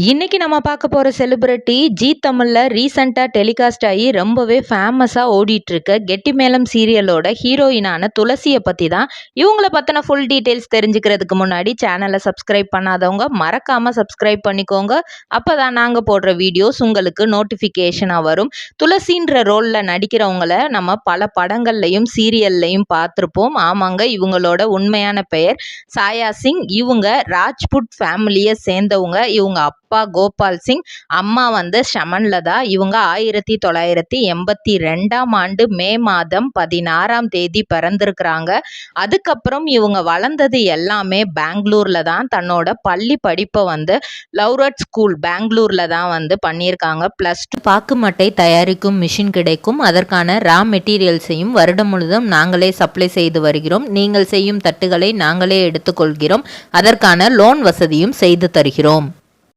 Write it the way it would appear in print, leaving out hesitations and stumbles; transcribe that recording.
இன்னைக்கு நம்ம பார்க்க போற செலிபிரிட்டி ஜீ தமிழ்ல ரீசெண்டா டெலிகாஸ்ட் ஆகி ரொம்பவே ஃபேமஸா ஓடிட்டு இருக்க கெட்டிமேளம் சீரியலோட ஹீரோயினான துளசியை பத்தி தான். இவங்கள பத்தின ஃபுல் டீடைல்ஸ் தெரிஞ்சுக்கிறதுக்கு முன்னாடி சேனலை சப்ஸ்கிரைப் பண்ணாதவங்க மறக்காம சப்ஸ்கிரைப் பண்ணிக்கோங்க. அப்பதான் நாங்க போடுற வீடியோஸ் உங்களுக்கு நோட்டிபிகேஷனா வரும். துளசின்ற ரோல்ல நடிக்கிறவங்கள நம்ம பல படங்கள்லையும் சீரியல்லையும் பார்த்திருப்போம். ஆமாங்க, இவங்களோட உண்மையான பெயர் சாயா சிங். இவங்க ராஜ்புட் ஃபேமிலியை சேர்ந்தவங்க. இவங்க அப்பா கோபால் சிங், அம்மா ஷமன்லதா. இவங்க 1982 மே மாதம் 16 பிறந்திருக்கிறாங்க. அதுக்கப்புறம் இவங்க வளர்ந்தது எல்லாமே பெங்களூர்ல தான். தன்னோட பள்ளி படிப்பை லவ்ரட் ஸ்கூல் பெங்களூர்ல தான் பண்ணியிருக்காங்க. +2 பாக்குமட்டை தயாரிக்கும் மிஷின் கிடைக்கும். அதற்கான ரா மெட்டீரியல்ஸையும் வருடம் முழுவதும் நாங்களே சப்ளை செய்து வருகிறோம். நீங்கள் செய்யும் தட்டுகளை நாங்களே எடுத்துக்கொள்கிறோம். அதற்கான லோன் வசதியும் செய்து தருகிறோம்.